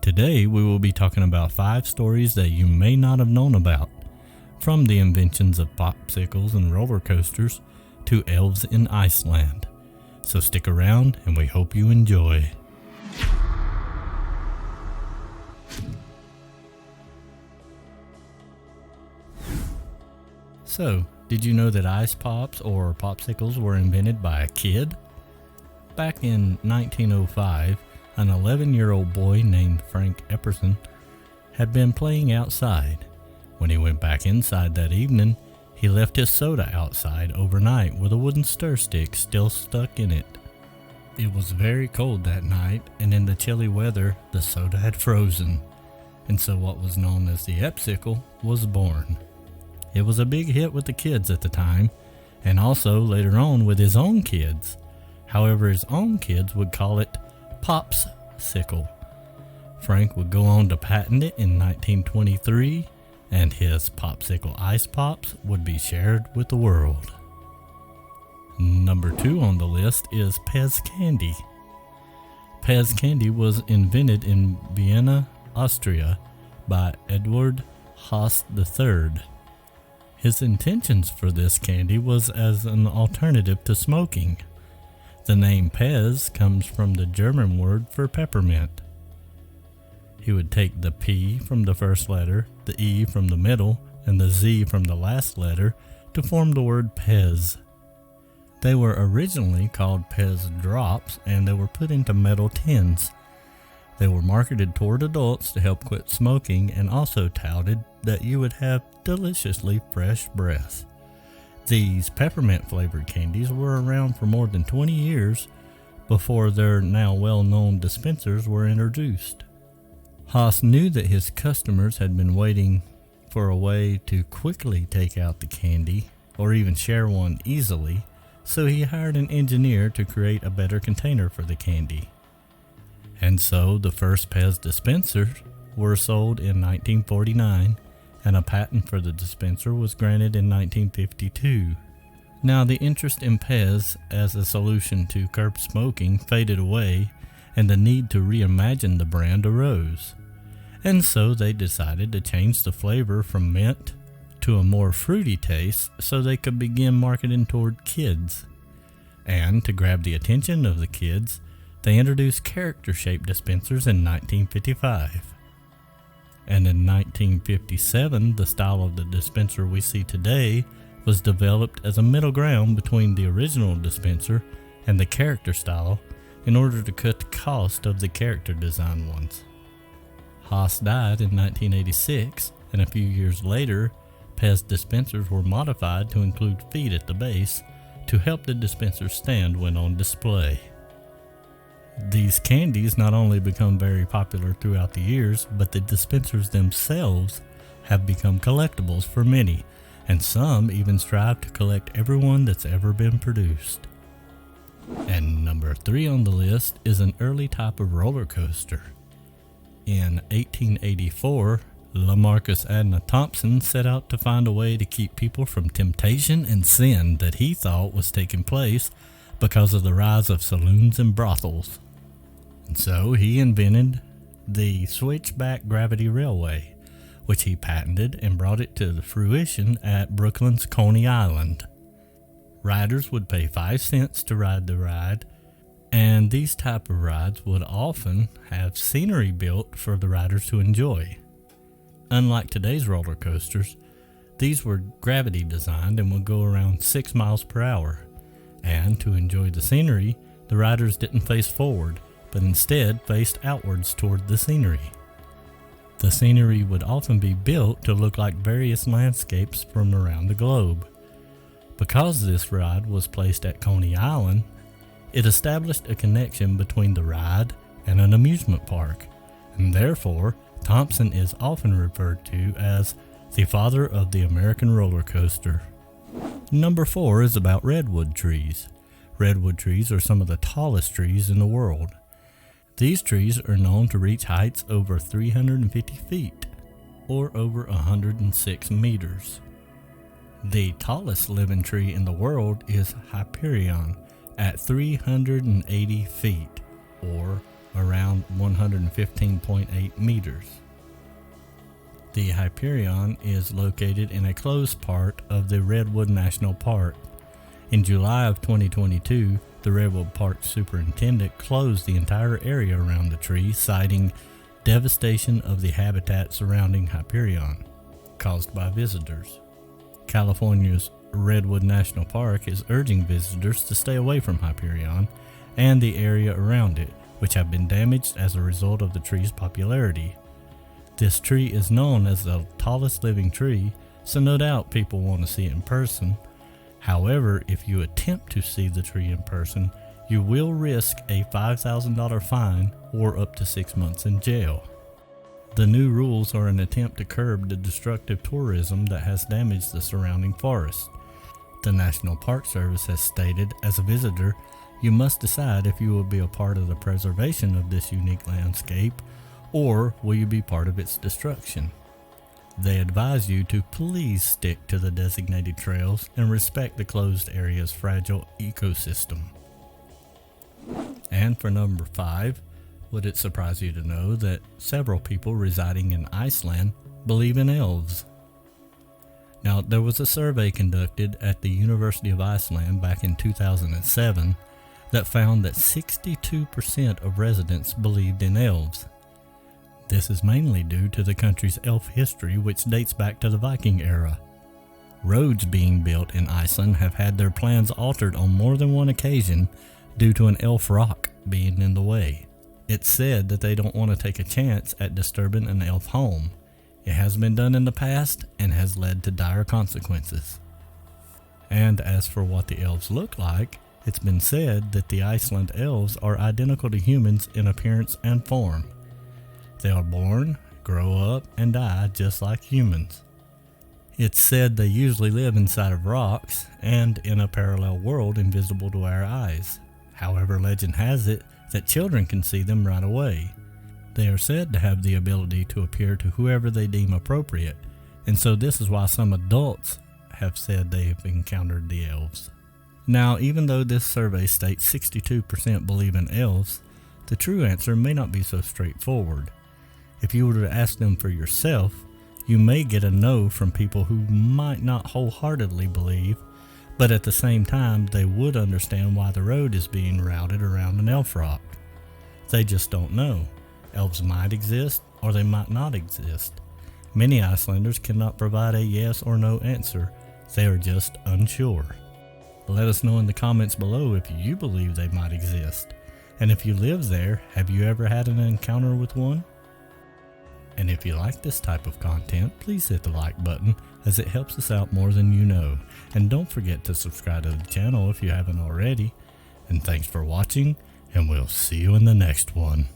Today we will be talking about 5 stories that you may not have known about, from the inventions of popsicles and roller coasters to elves in Iceland. So stick around and we hope you enjoy. So, did you know that ice pops or popsicles were invented by a kid? Back in 1905, an 11-year-old boy named Frank Epperson had been playing outside. When he went back inside that evening, he left his soda outside overnight with a wooden stir stick still stuck in it. It was very cold that night, and in the chilly weather, the soda had frozen, and so what was known as the Epsicle was born. It was a big hit with the kids at the time, and also later on with his own kids. However, his own kids would call it Popsicle. Frank would go on to patent it in 1923, and his popsicle ice pops would be shared with the world. Number 2 on the list is Pez candy. Pez candy was invented in Vienna, Austria by Eduard Haas III. His intentions for this candy was as an alternative to smoking. The name Pez comes from the German word for peppermint. He would take the P from the first letter, the E from the middle, and the Z from the last letter to form the word Pez. They were originally called Pez drops, and they were put into metal tins. They were marketed toward adults to help quit smoking, and also touted that you would have deliciously fresh breath. These peppermint flavored candies were around for more than 20 years before their now well-known dispensers were introduced. Haas knew that his customers had been waiting for a way to quickly take out the candy or even share one easily, so he hired an engineer to create a better container for the candy. And so the first Pez dispensers were sold in 1949, and a patent for the dispenser was granted in 1952. Now the interest in Pez as a solution to curb smoking faded away, and the need to reimagine the brand arose. And so they decided to change the flavor from mint to a more fruity taste so they could begin marketing toward kids. And to grab the attention of the kids, they introduced character-shaped dispensers in 1955. And in 1957, the style of the dispenser we see today was developed as a middle ground between the original dispenser and the character style in order to cut the cost of the character design ones. Haas died in 1986, and a few years later, Pez dispensers were modified to include feet at the base to help the dispenser stand when on display. These candies not only become very popular throughout the years, but the dispensers themselves have become collectibles for many, and some even strive to collect every one that's ever been produced. And number 3 on the list is an early type of roller coaster. In 1884, LaMarcus Adna Thompson set out to find a way to keep people from temptation and sin that he thought was taking place because of the rise of saloons and brothels. And so he invented the Switchback gravity railway, which he patented and brought it to fruition at Brooklyn's Coney Island. Riders would pay 5 cents to ride the ride, and these type of rides would often have scenery built for the riders to enjoy. Unlike today's roller coasters, these were gravity designed and would go around 6 miles per hour. And to enjoy the scenery, the riders didn't face forward, but instead faced outwards toward the scenery. The scenery would often be built to look like various landscapes from around the globe. Because this ride was placed at Coney Island, it established a connection between the ride and an amusement park, and therefore Thompson is often referred to as the father of the American roller coaster. Number 4 is about redwood trees. Redwood trees are some of the tallest trees in the world. These trees are known to reach heights over 350 feet, or over 106 meters. The tallest living tree in the world is Hyperion at 380 feet, or around 115.8 meters. The Hyperion is located in a closed part of the Redwood National Park. In July of 2022, the Redwood Park Superintendent closed the entire area around the tree, citing devastation of the habitat surrounding Hyperion, caused by visitors. California's Redwood National Park is urging visitors to stay away from Hyperion and the area around it, which have been damaged as a result of the tree's popularity. This tree is known as the tallest living tree, so no doubt people want to see it in person. However, if you attempt to see the tree in person, you will risk a $5,000 fine or up to 6 months in jail. The new rules are an attempt to curb the destructive tourism that has damaged the surrounding forest. The National Park Service has stated, as a visitor, you must decide if you will be a part of the preservation of this unique landscape, or will you be part of its destruction. They advise you to please stick to the designated trails and respect the closed area's fragile ecosystem. And for number 5, would it surprise you to know that several people residing in Iceland believe in elves? Now, there was a survey conducted at the University of Iceland back in 2007 that found that 62% of residents believed in elves. This is mainly due to the country's elf history, which dates back to the Viking era. Roads being built in Iceland have had their plans altered on more than one occasion due to an elf rock being in the way. It's said that they don't want to take a chance at disturbing an elf home. It has been done in the past and has led to dire consequences. And as for what the elves look like, it's been said that the Iceland elves are identical to humans in appearance and form. They are born, grow up, and die just like humans. It's said they usually live inside of rocks and in a parallel world invisible to our eyes. However, legend has it that children can see them right away. They are said to have the ability to appear to whoever they deem appropriate, and so this is why some adults have said they have encountered the elves. Now, even though this survey states 62% believe in elves, the true answer may not be so straightforward. If you were to ask them for yourself, you may get a no from people who might not wholeheartedly believe, but at the same time they would understand why the road is being routed around an elf rock. They just don't know. Elves might exist or they might not exist. Many Icelanders cannot provide a yes or no answer. They are just unsure. Let us know in the comments below if you believe they might exist. And if you live there, have you ever had an encounter with one? And if you like this type of content, please hit the like button, as it helps us out more than you know. And don't forget to subscribe to the channel if you haven't already. And thanks for watching, and we'll see you in the next one.